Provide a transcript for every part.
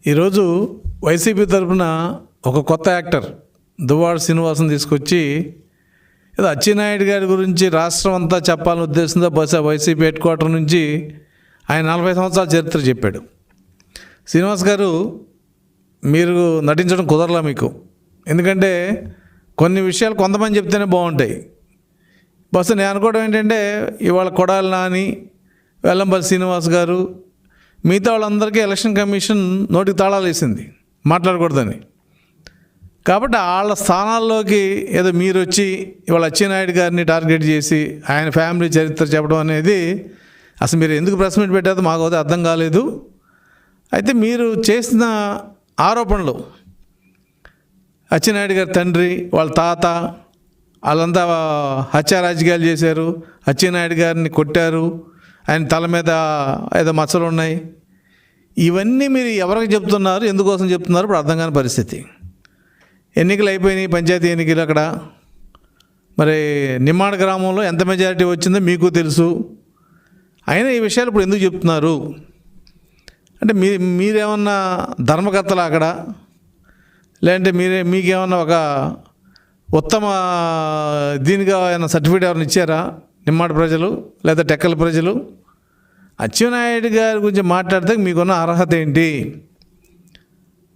ఈరోజు వైసీపీ తరఫున ఒక కొత్త యాక్టర్ దువ్వాడ శ్రీనివాసం తీసుకొచ్చి ఏదో అచ్చెన్నాయుడు గారి గురించి రాష్ట్రం అంతా చెప్పాలని ఉద్దేశంతో బహుశా వైసీపీ హెడ్ క్వార్టర్ నుంచి ఆయన 40 సంవత్సరాల చరిత్ర చెప్పాడు. శ్రీనివాస్ గారు, మీరు నటించడం కుదరలా మీకు. ఎందుకంటే కొన్ని విషయాలు కొంతమంది చెప్తేనే బాగుంటాయి. బస్సు నేను అనుకోవడం ఏంటంటే, ఇవాళ కొడాలి నాని, వెల్లంపల్లి శ్రీనివాస్ గారు, మిగతా వాళ్ళందరికీ ఎలక్షన్ కమిషన్ నోటికి తాళాలు వేసింది మాట్లాడకూడదని. కాబట్టి వాళ్ళ స్థానాల్లోకి ఏదో మీరు వచ్చి ఇవాళ అచ్చెన్నాయుడు గారిని టార్గెట్ చేసి ఆయన ఫ్యామిలీ చరిత్ర చెప్పడం అనేది అసలు మీరు ఎందుకు ప్రెస్ మీట్ పెట్టారో మాకు అయితే అర్థం కాలేదు. అయితే మీరు చేసిన ఆరోపణలు, అచ్చెన్నాయుడు గారి తండ్రి, వాళ్ళ తాత, వాళ్ళంతా హత్యా రాజకీయాలు చేశారు, అచ్చెన్నాయుడు గారిని కొట్టారు, ఆయన తల మీద ఏదో మచ్చలు ఉన్నాయి, ఇవన్నీ మీరు ఎవరికి చెప్తున్నారు, ఎందుకోసం చెప్తున్నారు ఇప్పుడు అర్థం కాని పరిస్థితి. ఎన్నికలు అయిపోయినాయి, పంచాయతీ ఎన్నికలు. అక్కడ మరి నిమ్మాడ గ్రామంలో ఎంత మెజారిటీ వచ్చిందో మీకు తెలుసు. అయినా ఈ విషయాలు ఇప్పుడు ఎందుకు చెప్తున్నారు అంటే మీరేమన్నా ధర్మకర్తలు అక్కడ, లేదంటే మీకేమన్నా ఒక ఉత్తమ దీనిగా ఏమైనా సర్టిఫికేట్ ఎవరైనా ఇచ్చారా నిమ్మాడ ప్రజలు లేదా టెక్కల ప్రజలు? అచ్చెన్నాయుడు గారి గురించి మాట్లాడితే మీకున్న అర్హత ఏంటి?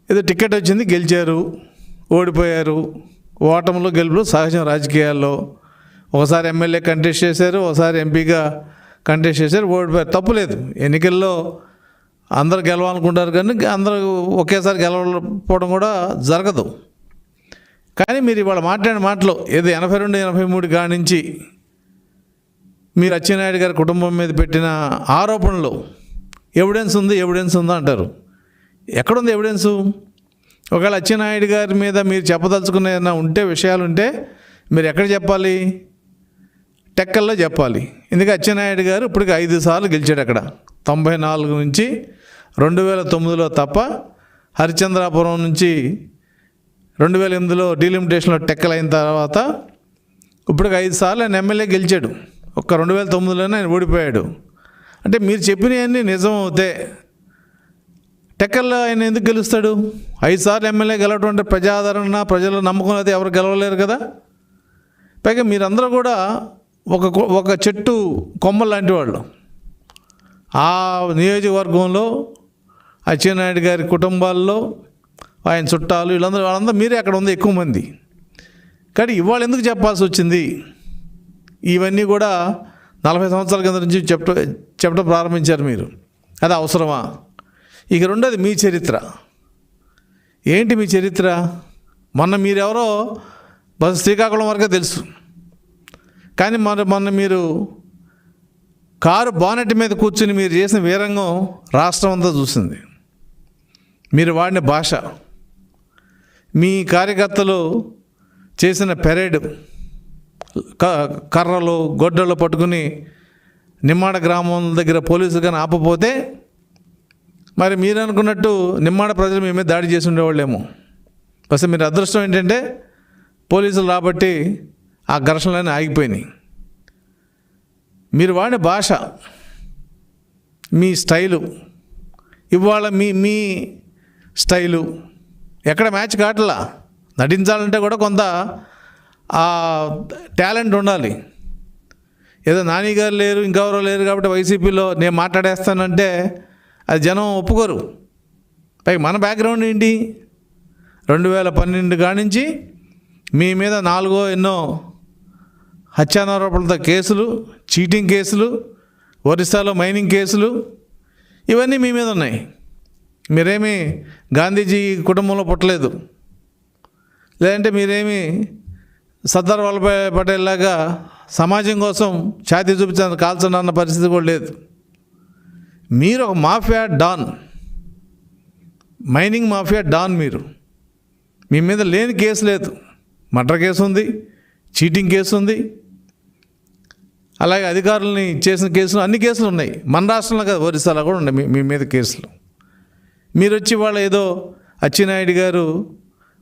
ఏదో టికెట్ వచ్చింది, గెలిచారు, ఓడిపోయారు. ఓటములు గెలుపులు సహజం రాజకీయాల్లో. ఒకసారి ఎమ్మెల్యే కంటెస్ట్ చేశారు, ఒకసారి ఎంపీగా కంటెస్ట్ చేశారు, ఓడిపోయారు. తప్పులేదు, ఎన్నికల్లో అందరు గెలవాలనుకుంటారు కానీ అందరూ ఒకేసారి గెలవకపోవడం కూడా జరగదు. కానీ మీరు ఇవాళ మాట్లాడిన మాటలు ఏదో 82, 83 కాడి నుంచి మీరు అచ్చెన్నాయుడు గారి కుటుంబం మీద పెట్టిన ఆరోపణలు ఎవిడెన్స్ ఉందో అంటారు. ఎక్కడుంది ఎవిడెన్సు? ఒకవేళ అచ్చెన్నాయుడు గారి మీద మీరు చెప్పదలుచుకున్న ఏదైనా ఉంటే, విషయాలు ఉంటే మీరు ఎక్కడ చెప్పాలి? టెక్కల్లో చెప్పాలి. ఎందుకంటే అచ్చెన్నాయుడు గారు ఇప్పటికి 5 సార్లు గెలిచాడు అక్కడ. 94 నుంచి 2009లో తప్ప, హరిశ్చంద్రాపురం నుంచి 2008లో డీలిమిటేషన్లో టెక్కలు అయిన తర్వాత ఇప్పటికి 5 సార్లు ఆయన ఎమ్మెల్యే గెలిచాడు. ఒక్క 2009లోనే ఆయన ఓడిపోయాడు. అంటే మీరు చెప్పినవన్నీ నిజం అవుతే టెక్కల్లో ఆయన ఎందుకు గెలుస్తాడు? 5 సార్లు ఎమ్మెల్యే గెలవడం అంటే ప్రజాదరణ, ప్రజల నమ్మకం అయితే ఎవరు గెలవలేరు కదా. పైగా మీరందరూ కూడా ఒక చెట్టు కొమ్మలు లాంటి వాళ్ళు. ఆ నియోజకవర్గంలో అచ్చెన్నాయుడు గారి కుటుంబాల్లో ఆయన చుట్టాలు వాళ్ళందరూ మీరే అక్కడ ఉంది ఎక్కువ మంది. కానీ ఇవాళ ఎందుకు చెప్పాల్సి వచ్చింది? ఇవన్నీ కూడా 40 సంవత్సరాల కింద నుంచి చెప్పడం ప్రారంభించారు మీరు. అది అవసరమా? ఇక రెండోది మీ చరిత్ర ఏంటి? మీ చరిత్ర మొన్న మీరెవరో బస్ శ్రీకాకుళం వరకే తెలుసు. కానీ మొన్న మీరు కారు బానెట్ మీద కూర్చుని మీరు చేసిన వీరంగం రాష్ట్రం అంతా చూసింది. మీరు వాడిన భాష, మీ కార్యకర్తలు చేసిన పెరేడ్, కర్రలు గొడ్డలు పట్టుకుని నిమ్మాడ గ్రామం దగ్గర పోలీసులు కానీ ఆపపోతే మరి మీరు అనుకున్నట్టు నిమ్మాడ ప్రజలు మీ మీద దాడి చేసి ఉండేవాళ్ళేమో. అసలు మీరు అదృష్టం ఏంటంటే పోలీసులు రాబట్టి ఆ ఘర్షణలన్నీ ఆగిపోయినాయి. మీరు వాడిన భాష, మీ స్టైలు, ఇవాళ మీ స్టైలు ఎక్కడ మ్యాచ్ కావట్లా. నటించాలంటే కూడా కొంత టాలెంట్ ఉండాలి. ఏదో నాని గారు లేరు, ఇంకెవరో లేరు కాబట్టి వైసీపీలో నేను మాట్లాడేస్తానంటే అది జనం ఒప్పుకోరు. పైగా మన బ్యాక్గ్రౌండ్ ఏంటి? 2012 కాడి నుంచి మీ మీద 4 ఎన్నో హత్యారోపణలతో కేసులు, చీటింగ్ కేసులు, ఒరిస్సాలో మైనింగ్ కేసులు, ఇవన్నీ మీ మీద ఉన్నాయి. మీరేమీ గాంధీజీ కుటుంబంలో పుట్టలేదు, లేదంటే మీరేమీ సర్దార్ వల్లభాయ్ పటేల్ లాగా సమాజం కోసం ఛాతీ చూపించాలని కాల్చనన్న పరిస్థితి కూడా లేదు. మీరు ఒక mafia don, mining mafia don. మీ మీద లేని కేసు లేదు. మర్డర్ కేసు ఉంది, చీటింగ్ కేసు ఉంది, అలాగే అధికారులని చేసిన కేసులు, అన్ని కేసులు ఉన్నాయి. మన రాష్ట్రంలో కదా, ఒరిస్సాలో కూడా ఉన్నాయి మీ మీద కేసులు. మీరు వచ్చి వాళ్ళు ఏదో అచ్చెన్నాయుడు గారు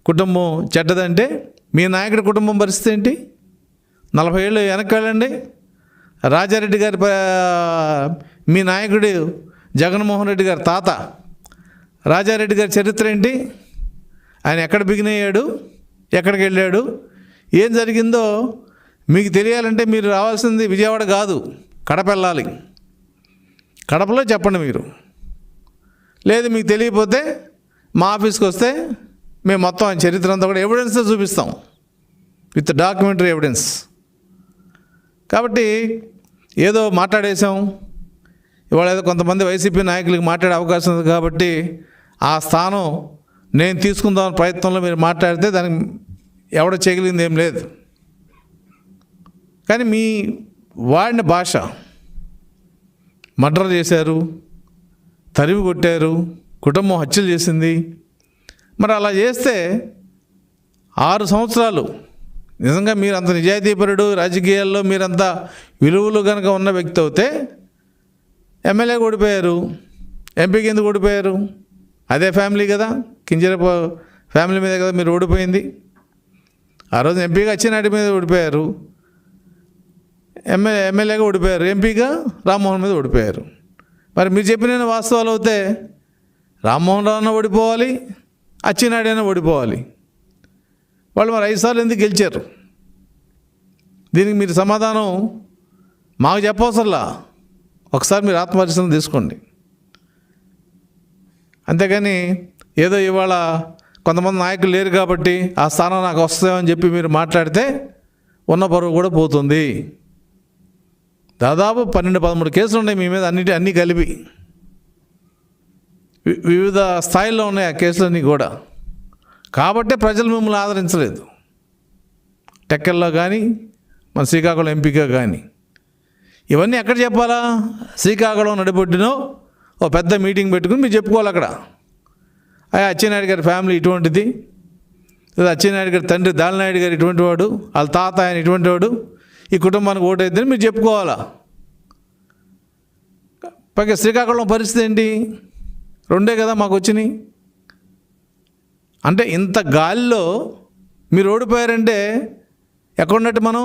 కుటుంబం చెడ్డదంటే మీ నాయకుడి కుటుంబం పరిస్థితి ఏంటి? 40 ఏళ్ళు వెనక్కి వెళ్ళండి. రాజారెడ్డి గారి మీ నాయకుడు జగన్మోహన్ రెడ్డి గారి తాత రాజారెడ్డి గారి చరిత్ర ఏంటి? ఆయన ఎక్కడ బిగిన్ అయ్యాడు, ఎక్కడికి వెళ్ళాడు, ఏం జరిగిందో మీకు తెలియాలంటే మీరు రావాల్సింది విజయవాడ కాదు, కడప వెళ్ళాలి. కడపలో చెప్పండి మీరు. లేదు మీకు తెలియకపోతే మా ఆఫీస్కి వస్తే మేము మొత్తం ఆయన చరిత్ర అంతా కూడా ఎవిడెన్స్తో చూపిస్తాం, విత్ డాక్యుమెంటరీ ఎవిడెన్స్. కాబట్టి ఏదో మాట్లాడేసాం, ఇవాళ ఏదో కొంతమంది వైసీపీ నాయకులకి మాట్లాడే అవకాశం ఉంది కాబట్టి ఆ స్థానం నేను తీసుకుందామని ప్రయత్నంలో మీరు మాట్లాడితే దానికి ఎవడ చేయగలిగింది ఏం లేదు. కానీ మీ వాడిన భాష, మర్డర్ చేశారు, తరిమి కొట్టారు, కుటుంబం హత్యలు చేసింది. మరి అలా చేస్తే 6 సంవత్సరాలు నిజంగా మీరు అంత నిజాయితీపరుడు, రాజకీయాల్లో మీరంత విలువలు కనుక ఉన్న వ్యక్తి అవుతే ఎమ్మెల్యేగా ఓడిపోయారు, ఎంపీకి ఎందుకు ఓడిపోయారు? అదే ఫ్యామిలీ కదా, కింజరపు ఫ్యామిలీ మీద కదా మీరు ఓడిపోయింది. ఆ రోజు ఎంపీగా అచ్చెన్నాయుడు మీద ఓడిపోయారు, ఎమ్మెల్యేగా ఓడిపోయారు, ఎంపీగా రామ్మోహన్ మీద ఓడిపోయారు. మరి మీరు చెప్పిన వాస్తవాలు అవుతే రామ్మోహన్ రావు అయినా ఓడిపోవాలి, అచ్చెన్నాయుడు అయినా ఓడిపోవాలి. వాళ్ళు మరి 5 సార్లు ఎందుకు గెలిచారు? దీనికి మీరు సమాధానం మాకు చెప్పవసరలా, ఒకసారి మీరు ఆత్మపరిశీలన తీసుకోండి. అంతేగాని ఏదో ఇవాళ కొంతమంది నాయకులు లేరు కాబట్టి ఆ స్థానం నాకు వస్తుందని చెప్పి మీరు మాట్లాడితే ఉన్న పరువు కూడా పోతుంది. దాదాపు 12-13 కేసులు ఉన్నాయి మీ మీద, అన్నీ కలిపి వివిధ స్థాయిల్లో ఉన్నాయి ఆ కేసులన్నీ కూడా. కాబట్టే ప్రజలు మిమ్మల్ని ఆదరించలేదు, టెక్కల్లో కానీ మన శ్రీకాకుళం ఎంపీగా కానీ. ఇవన్నీ ఎక్కడ చెప్పాలా? శ్రీకాకుళం నడిబొడ్డునో ఓ పెద్ద మీటింగ్ పెట్టుకుని మీరు చెప్పుకోవాలి అక్కడ. అచ్చెన్నాయుడు గారి ఫ్యామిలీ ఇటువంటిది, లేదా అచ్చెన్నాయుడు గారి తండ్రి దాలినాయుడు గారు ఇటువంటి వాడు, వాళ్ళ తాత ఆయన ఇటువంటి వాడు, ఈ కుటుంబానికి ఓటైద్దని మీరు చెప్పుకోవాలా. పైగా శ్రీకాకుళం పరిస్థితి ఏంటి? 2 కదా మాకు వచ్చినాయి. అంటే ఇంత గాలిలో మీరు ఓడిపోయారంటే ఎక్కడున్నట్టు? మనం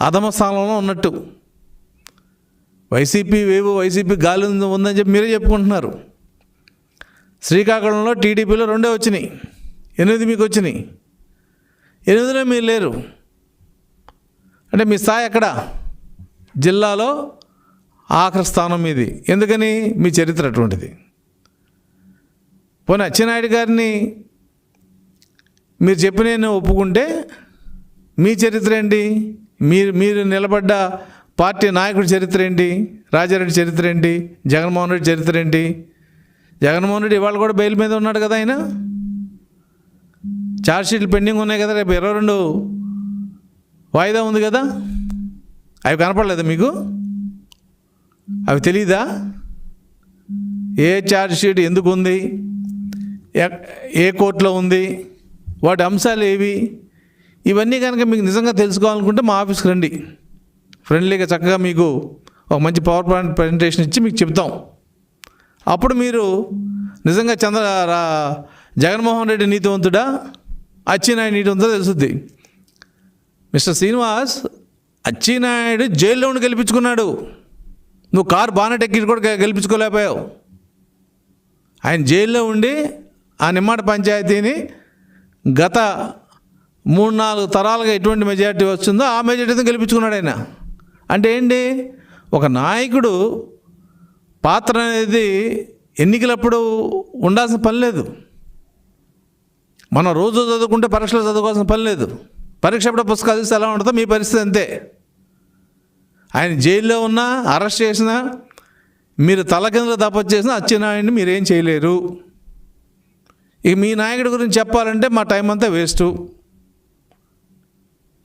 అధమ స్థానంలో ఉన్నట్టు. వైసీపీ గాలి ఉందని చెప్పి మీరే చెప్పుకుంటున్నారు. శ్రీకాకుళంలో టీడీపీలో 2 వచ్చినాయి, 8 మీకు వచ్చినాయి, 8లో మీరు లేరు. అంటే మీ స్థాయి ఎక్కడ? జిల్లాలో ఆఖరి స్థానం మీది. ఎందుకని? మీ చరిత్ర అటువంటిది. పోనీ అచ్చెన్నాయుడు గారిని మీరు చెప్పిన ఒప్పుకుంటే మీ చరిత్ర ఏంటి? మీరు నిలబడ్డ పార్టీ నాయకుడి చరిత్ర ఏంటి? రాజారెడ్డి చరిత్ర ఏంటి? జగన్మోహన్ రెడ్డి చరిత్ర ఏంటి? జగన్మోహన్ రెడ్డి ఇవాళ కూడా బెయిల్ మీద ఉన్నాడు కదా, ఆయన ఛార్జ్షీట్లు పెండింగ్ ఉన్నాయి కదా, రేపు 22 వాయిదా ఉంది కదా. అవి కనపడలేదా మీకు? అవి తెలీదా? ఏ ఛార్జ్షీట్ ఎందుకు ఉంది, ఏ కోర్టులో ఉంది, వాటి అంశాలు ఏవి, ఇవన్నీ కనుక మీకు నిజంగా తెలుసుకోవాలనుకుంటే మా ఆఫీస్కి రండి. ఫ్రెండ్లీగా చక్కగా మీకు ఒక మంచి పవర్ పాయింట్ ప్రజెంటేషన్ ఇచ్చి మీకు చెప్తాం. అప్పుడు మీరు నిజంగా జగన్మోహన్ రెడ్డి నీతివంతుడా, అచ్చెన్నాయుడు నీతివంతుడా తెలుస్తుంది. మిస్టర్ శ్రీనివాస్, అచ్చెన్నాయుడు జైల్లో ఉండి గెలిపించుకున్నాడు, నువ్వు కారు బానెట్ ఎక్కి కూడా గెలిపించుకోలేకపోయావు. ఆయన జైల్లో ఉండి ఆ నిమ్మాడ పంచాయతీని గత 3-4 తరాలుగా ఎటువంటి మెజారిటీ వస్తుందో ఆ మెజారిటీతో గెలిపించుకున్నాడు ఆయన. అంటే ఏంటి? ఒక నాయకుడు పాత్ర అనేది ఎన్నికలప్పుడు ఉండాల్సిన పని లేదు. మనం రోజు చదువుకుంటే పరీక్షలు చదువుకోవాల్సిన పని లేదు. పరీక్ష అప్పుడు పుస్తకాలు చూస్తే ఎలా ఉంటుందో మీ పరిస్థితి అంతే. ఆయన జైల్లో ఉన్నా, అరెస్ట్ చేసినా, మీరు తల కింద తపస్సు చేసినా అచ్చెన్నాయుడిని మీరేం చేయలేరు. ఇక మీ నాయకుడి గురించి చెప్పాలంటే మా టైం అంతా వేస్టు.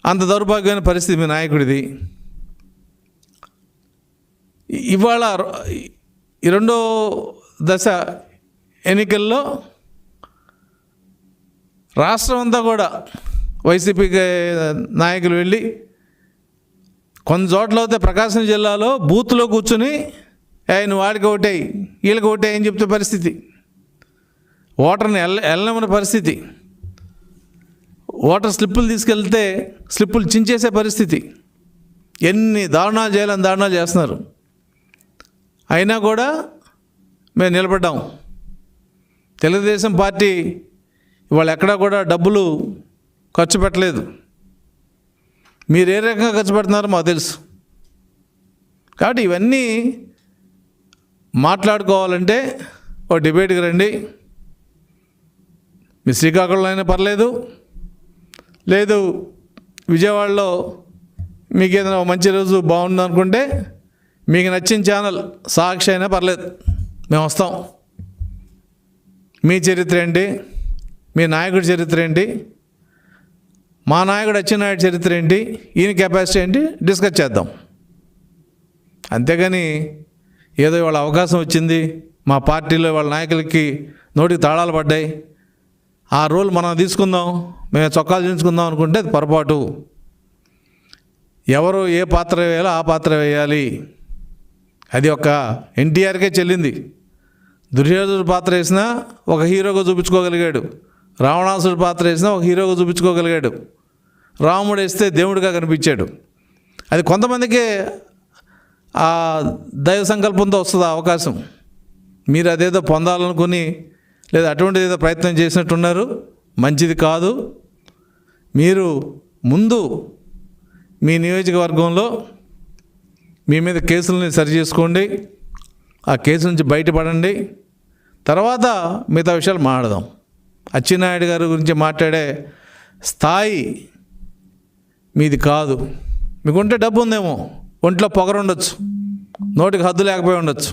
అంత దౌర్భాగ్యమైన పరిస్థితి మీ నాయకుడిది. ఇవాళ ఈ 2వ దశ ఎన్నికల్లో రాష్ట్రం అంతా కూడా వైసీపీకి నాయకులు వెళ్ళి కొన్ని చోట్ల అయితే ప్రకాశం జిల్లాలో బూత్లో కూర్చుని నువ్వు వాడికి ఓటేయి, వీళ్ళకి ఓటేయి అని చెప్తే పరిస్థితి, ఓటర్ని వెళ్ళమన్న పరిస్థితి, ఓటర్ స్లిప్పులు తీసుకెళ్తే స్లిప్పులు చించేసే పరిస్థితి. ఎన్ని దారుణాలు చేయాలని దారుణాలు చేస్తున్నారు. అయినా కూడా మేము నిలబడ్డాం. తెలుగుదేశం పార్టీ ఇవాళ ఎక్కడా కూడా డబ్బులు ఖర్చు పెట్టలేదు. మీరు ఏ రకంగా ఖర్చు పెడుతున్నారో మాకు తెలుసు. కాబట్టి ఇవన్నీ మాట్లాడుకోవాలంటే ఓ డిబేట్కి రండి. మీ శ్రీకాకుళంలో అయినా పర్లేదు, లేదు విజయవాడలో మీకు ఏదైనా మంచి రోజు బాగుంది అనుకుంటే మీకు నచ్చిన ఛానల్ సాక్షి అయినా పర్లేదు, మేము వస్తాం. మీ చరిత్ర ఏంటి, మీ నాయకుడి చరిత్ర ఏంటి, మా నాయకుడు అచ్చెన్నాయుడు చరిత్ర ఏంటి, ఈయన కెపాసిటీ ఏంటి డిస్కస్ చేద్దాం. అంతేగాని ఏదో వాళ్ళ అవకాశం వచ్చింది, మా పార్టీలో వాళ్ళ నాయకులకి నోటికి తాళాలు పడ్డాయి, ఆ రోల్ మనం తీసుకుందాం, మేము చొక్కాలు దించుకుందాం అనుకుంటే అది పొరపాటు. ఎవరు ఏ పాత్ర వేయాలో ఆ పాత్ర వేయాలి. అది ఒక ఎన్టీఆర్కే చెల్లింది. దుర్యోధనుడు పాత్ర వేసినా ఒక హీరోగా చూపించుకోగలిగాడు, రావణాసుడు పాత్ర వేసినా ఒక హీరోగా చూపించుకోగలిగాడు, రాముడు వేస్తే దేవుడిగా కనిపించాడు. అది కొంతమందికే ఆ దైవ సంకల్పంతో వస్తుంది ఆ అవకాశం. మీరు అదేదో పొందాలనుకుని లేదా అటువంటిది ఏదో ప్రయత్నం చేసినట్టున్నారు, మంచిది కాదు. మీరు ముందు మీ నియోజకవర్గంలో మీ మీద కేసులని సరి చేసుకోండి, ఆ కేసు నుంచి బయటపడండి, తర్వాత మిగతా విషయాలు మాట్లాడదాం. అచ్చెన్నాయుడు గారి గురించి మాట్లాడే స్థాయి మీది కాదు. మీకుంటే డబ్బు ఉందేమో, ఒంట్లో పొగరు ఉండొచ్చు, నోటికి హద్దు లేకపోయి ఉండొచ్చు,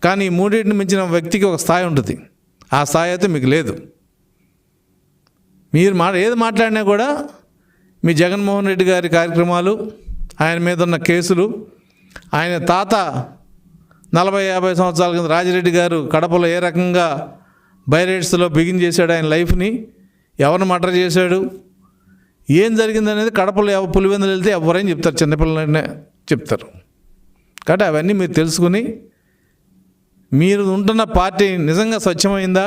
కానీ ఈ మూడింటిని మించిన వ్యక్తికి ఒక స్థాయి ఉంటుంది. ఆ స్థాయి అయితే మీకు లేదు. మీరు ఏది మాట్లాడినా కూడా మీ జగన్మోహన్ రెడ్డి గారి కార్యక్రమాలు, ఆయన మీద ఉన్న కేసులు, ఆయన తాత 40-50 సంవత్సరాల కింద రాజిరెడ్డి గారు కడపలో ఏ రకంగా బైరేట్స్లో బిగిన్ చేశాడు ఆయన లైఫ్ని, ఎవరిని మర్డర్ చేశాడు, ఏం జరిగిందనేది కడపలో పులివెందులు వెళ్తే ఎవరైనా చెప్తారు, చిన్నపిల్లలనే చెప్తారు. కాబట్టి అవన్నీ మీరు తెలుసుకుని మీరు ఉంటున్న పార్టీ నిజంగా స్వచ్ఛమైందా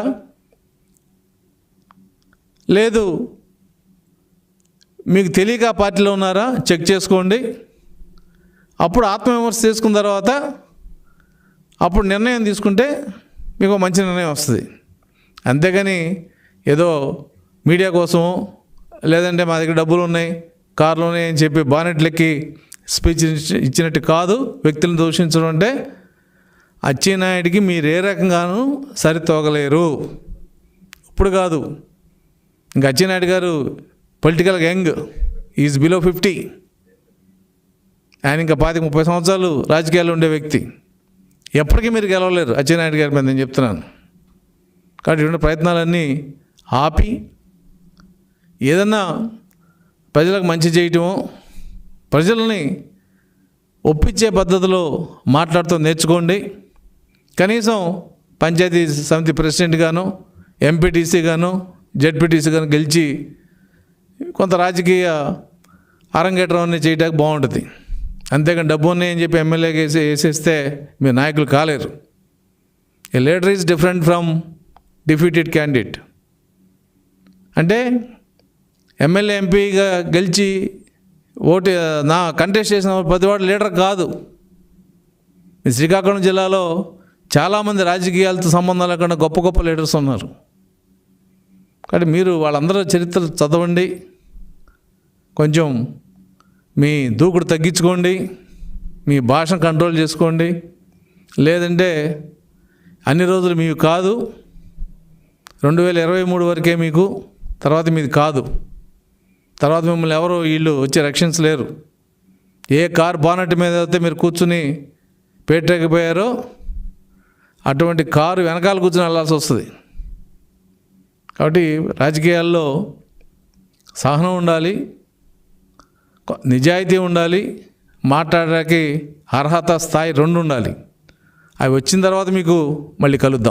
లేదు మీకు తెలియక ఆ పార్టీలో ఉన్నారా చెక్ చేసుకోండి. అప్పుడు ఆత్మవిమర్శ చేసుకున్న తర్వాత అప్పుడు నిర్ణయం తీసుకుంటే మీకు మంచి నిర్ణయం వస్తుంది. అంతేగాని ఏదో మీడియా కోసమో లేదంటే మా దగ్గర డబ్బులు ఉన్నాయి, కార్లు ఉన్నాయి అని చెప్పి బానెట్లెక్కి స్పీచ్ ఇచ్చినట్టు కాదు. వ్యక్తులను దూషించడం అంటే అచ్చెన్నాయుడికి మీరు ఏ రకంగానూ సరితూగలేరు. ఇప్పుడు కాదు, ఇంకా అచ్చెన్నాయుడు గారు పొలిటికల్ యంగ్, ఈజ్ బిలో 50. ఆయన ఇంకా 25-30 సంవత్సరాలు రాజకీయాల్లో ఉండే వ్యక్తి. ఎప్పటికీ మీరు గెలవలేరు అచ్చెన్నాయుడు గారి మీద, నేను చెప్తున్నాను. కాబట్టి ఇటువంటి ప్రయత్నాలన్నీ ఆపి ఏదన్నా ప్రజలకు మంచి చేయటమో, ప్రజల్ని ఒప్పించే పద్ధతిలో మాట్లాడుతూ నేర్చుకోండి. కనీసం పంచాయతీ సమితి ప్రెసిడెంట్ గాను, ఎంపీటీసీ గాను, జెడ్పీటీసీ గాను గెలిచి కొంత రాజకీయ అరంగేట్రం అన్నీ చేయడానికి బాగుంటుంది. అంతేకాని డబ్బు ఉన్నాయని చెప్పి ఎమ్మెల్యేగా వేసేస్తే మీరు నాయకులు కాలేరు. A leader is different from defeated candidate. అంటే ఎమ్మెల్యే ఎంపీగా గెలిచి ఓటు కంటెస్ట్ చేసిన ప్రతివాడు లీడర్ కాదు. ఈ శ్రీకాకుళం జిల్లాలో చాలామంది రాజకీయాలతో సంబంధం లేకుండా గొప్ప గొప్ప లీడర్స్ ఉన్నారు. కాబట్టి మీరు వాళ్ళందరూ చరిత్ర చదవండి, కొంచెం మీ దూకుడు తగ్గించుకోండి, మీ భాషను కంట్రోల్ చేసుకోండి. లేదంటే అన్ని రోజులు మీకు కాదు, 2023 వరకే మీకు, తర్వాత మీది కాదు. తర్వాత మిమ్మల్ని ఎవరు వీళ్ళు వచ్చి రక్షించలేరు. ఏ కార్ బానెట్ మీద అయితే మీరు కూర్చుని పేటరేగిపోయారో అటువంటి కారు వెనకాల కూర్చుని వెళ్ళాల్సి వస్తుంది. కాబట్టి రాజకీయాల్లో సహనం ఉండాలి, నిజాయితీ ఉండాలి, మాట్లాడడానికి అర్హత స్థాయి 2 ఉండాలి. అవి వచ్చిన తర్వాత మీకు మళ్ళీ కలుద్దాం.